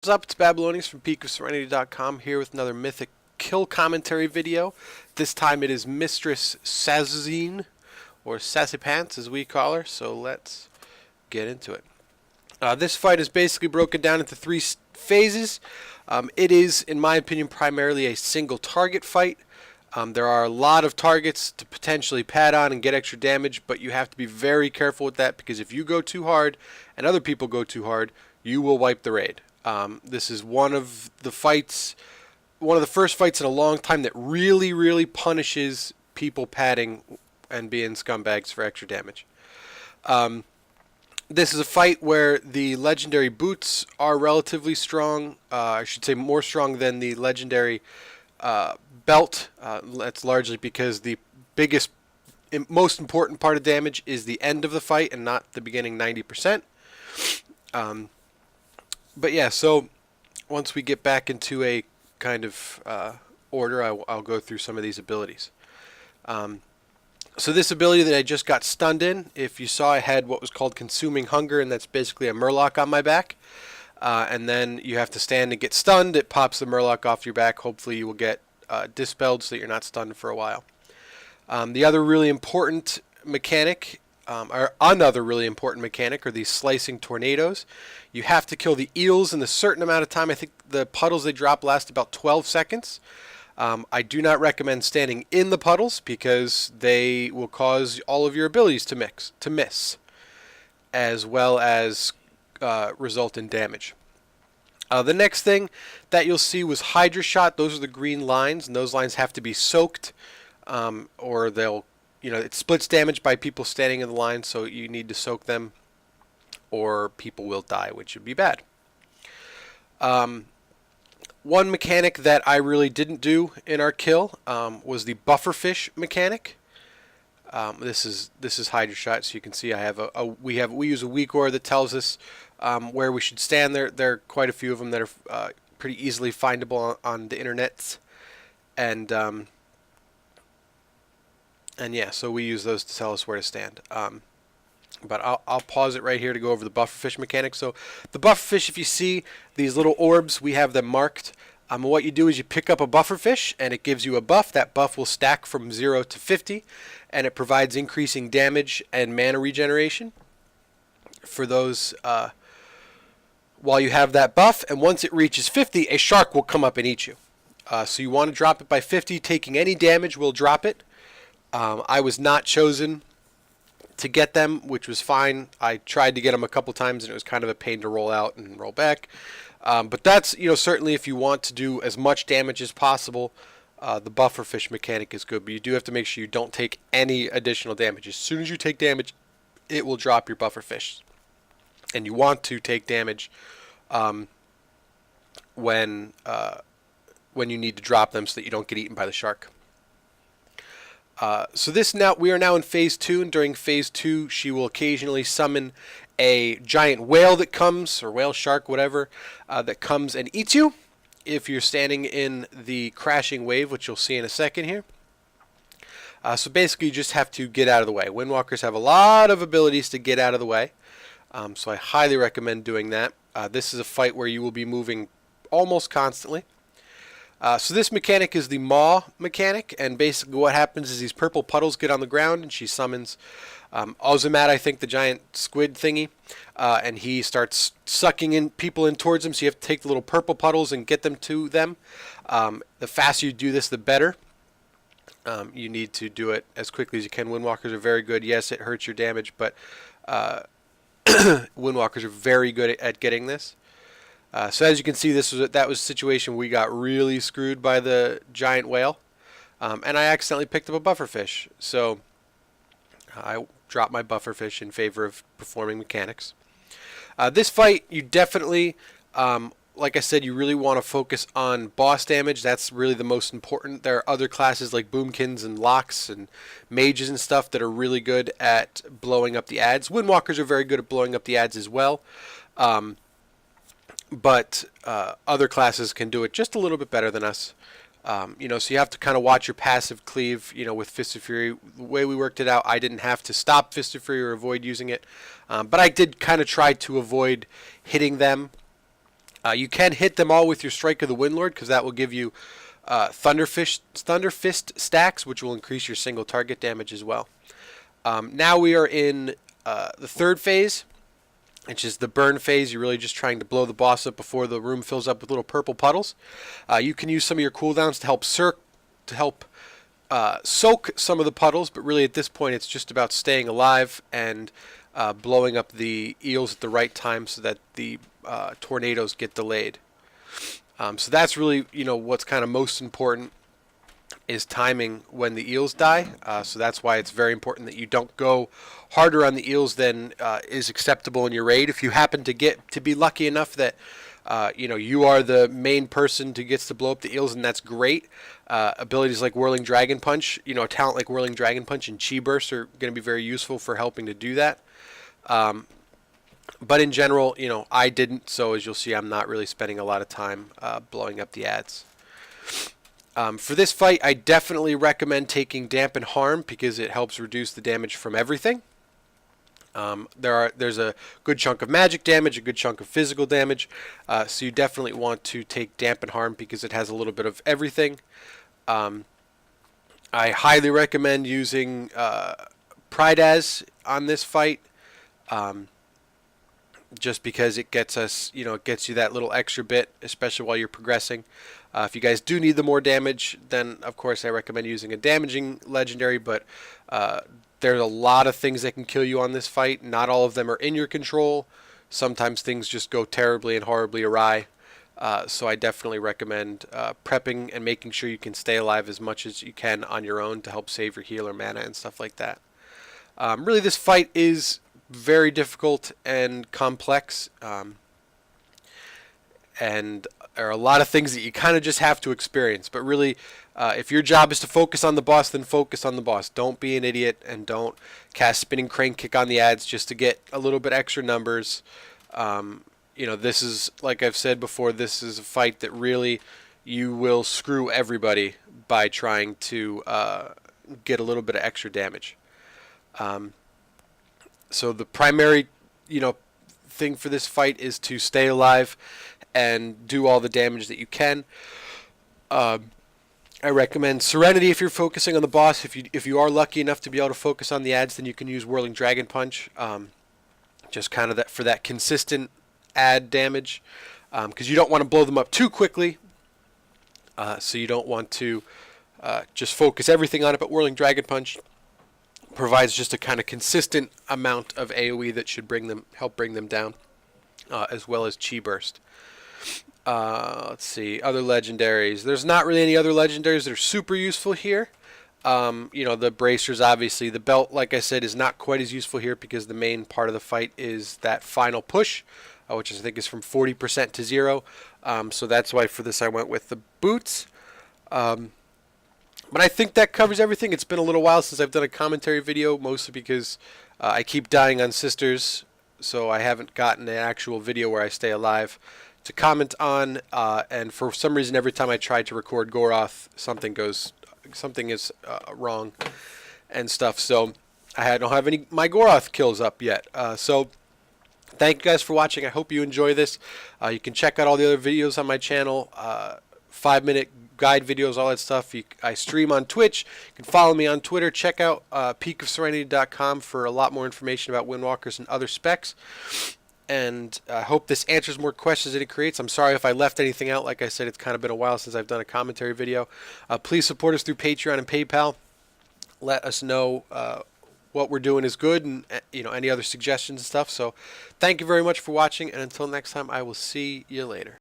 What's up? It's Babylonius from PeakofSerenity.com here with another Mythic kill commentary video. This time it is Mistress Sazine, or Sassy as we call her, so let's get into it. This fight is basically broken down into three phases. It is, in my opinion, primarily a single target fight. There are a lot of targets to potentially pad on and get extra damage, but you have to be very careful with that because if you go too hard and other people go too hard, you will wipe the raid. This is one of the first fights in a long time that really punishes people padding and being scumbags for extra damage. This is a fight where the legendary boots are relatively strong. I should say more strong than the legendary belt. That's largely because the most important part of damage is the end of the fight and not the beginning 90%. But yeah, so once we get back into a kind of order, I'll go through some of these abilities. So this ability that I just got stunned in, if you saw, I had what was called Consuming Hunger, and that's basically a murloc on my back. And then you have to stand and get stunned. It pops the murloc off your back. Hopefully you will get dispelled so that you're not stunned for a while. The other really important mechanic, or another really important mechanic, are these slicing tornadoes. You have to kill the eels in a certain amount of time. I think the puddles they drop last about 12 seconds. I do not recommend standing in the puddles because they will cause all of your abilities to miss, as well as result in damage. The next thing that you'll see was Hydra Shot. Those are the green lines, and those lines have to be soaked, or they'll, it splits damage by people standing in the line, so you need to soak them, or people will die, which would be bad. One mechanic that I really didn't do in our kill was the bufferfish mechanic. This is Hydra Shot, so you can see I have we use a weak aura that tells us where we should stand. There are quite a few of them that are pretty easily findable on the internet, and yeah, so we use those to tell us where to stand. But I'll pause it right here to go over the bufferfish mechanic. So the bufferfish, if you see these little orbs, we have them marked. What you do is you pick up a bufferfish, and it gives you a buff. That buff will stack from 0 to 50, and it provides increasing damage and mana regeneration for those while you have that buff. And once it reaches 50, a shark will come up and eat you. So you want to drop it by 50. Taking any damage will drop it. I was not chosen to get them, which was fine. I tried to get them a couple times, and it was kind of a pain to roll out and roll back. But that's, certainly if you want to do as much damage as possible, the bufferfish mechanic is good. But you do have to make sure you don't take any additional damage. As soon as you take damage, it will drop your bufferfish. And you want to take damage when you need to drop them so that you don't get eaten by the shark. So we are now in phase 2, and during phase 2, she will occasionally summon a giant whale that comes, or whale shark, whatever, that comes and eats you if you're standing in the crashing wave, which you'll see in a second here. So basically, you just have to get out of the way. Windwalkers have a lot of abilities to get out of the way, so I highly recommend doing that. This is a fight where you will be moving almost constantly. So this mechanic is the Maw mechanic, and basically what happens is these purple puddles get on the ground, and she summons Ozumat, I think, the giant squid thingy, and he starts sucking in people in towards him, so you have to take the little purple puddles and get them to them. The faster you do this, the better. You need to do it as quickly as you can. Windwalkers are very good. Yes, it hurts your damage, but Windwalkers are very good at getting this. So as you can see, that was a situation where we got really screwed by the giant whale, and I accidentally picked up a bufferfish. So I dropped my bufferfish in favor of performing mechanics. This fight, you definitely, like I said, you really want to focus on boss damage. That's really the most important. There are other classes like boomkins and locks and mages and stuff that are really good at blowing up the adds. Windwalkers are very good at blowing up the adds as well. But other classes can do it just a little bit better than us. So you have to kind of watch your passive cleave, with Fist of Fury. The way we worked it out, I didn't have to stop Fist of Fury or avoid using it. But I did kind of try to avoid hitting them You can hit them all with your Strike of the Windlord, because that will give you Thunder Fist stacks, which will increase your single target damage as well. Now we are in the third phase, which is the burn phase. You're really just trying to blow the boss up before the room fills up with little purple puddles. You can use some of your cooldowns to help soak some of the puddles, but really at this point it's just about staying alive and blowing up the eels at the right time so that the tornadoes get delayed. So that's really, what's kind of most important is timing when the eels die. So that's why it's very important that you don't go harder on the eels than is acceptable in your raid. If you happen to be lucky enough that you are the main person who gets to blow up the eels, and that's great. Abilities like Whirling Dragon Punch, a talent like Whirling Dragon Punch and Chi Burst are going to be very useful for helping to do that. But in general, I didn't, so as you'll see, I'm not really spending a lot of time blowing up the ads. For this fight, I definitely recommend taking Dampen Harm because it helps reduce the damage from everything. There's a good chunk of magic damage, a good chunk of physical damage, so you definitely want to take Dampen Harm because it has a little bit of everything. I highly recommend using Prydaz on this fight, just because it gets us, it gets you that little extra bit, especially while you're progressing. If you guys do need the more damage, then of course I recommend using a damaging legendary, but there's a lot of things that can kill you on this fight. Not all of them are in your control. Sometimes things just go terribly and horribly awry. So I definitely recommend prepping and making sure you can stay alive as much as you can on your own to help save your healer mana and stuff like that. Really, this fight is very difficult and complex, and there are a lot of things that you kind of just have to experience. But really, if your job is to focus on the boss, then focus on the boss. Don't be an idiot and don't cast Spinning Crane Kick on the ads just to get a little bit extra numbers. This is, like I've said before, this is a fight that really you will screw everybody by trying to get a little bit of extra damage. So the primary, thing for this fight is to stay alive and do all the damage that you can. I recommend Serenity if you're focusing on the boss. If you are lucky enough to be able to focus on the ads, then you can use Whirling Dragon Punch, just kind of for that consistent ad damage, because you don't want to blow them up too quickly. So you don't want to just focus everything on it. But Whirling Dragon Punch provides just a kind of consistent amount of AoE that should help bring them down, as well as Chi Burst. Let's see, other legendaries. There's not really any other legendaries that are super useful here. The bracers, obviously. The belt, like I said, is not quite as useful here because the main part of the fight is that final push, which I think is from 40% to 0. So that's why for this I went with the boots. But I think that covers everything. It's been a little while since I've done a commentary video, mostly because I keep dying on Sisters, so I haven't gotten an actual video where I stay alive to comment on. And for some reason, every time I try to record Goroth, something is wrong and stuff. So I don't have any my Goroth kills up yet. So thank you guys for watching. I hope you enjoy this. You can check out all the other videos on my channel. 5-minute guide videos, all that stuff. I stream on Twitch. You can follow me on Twitter. Check out PeakofSerenity.com for a lot more information about Windwalkers and other specs. And I hope this answers more questions than it creates. I'm sorry if I left anything out. Like I said, it's kind of been a while since I've done a commentary video. Please support us through Patreon and PayPal. Let us know what we're doing is good, and any other suggestions and stuff. So thank you very much for watching, and until next time, I will see you later.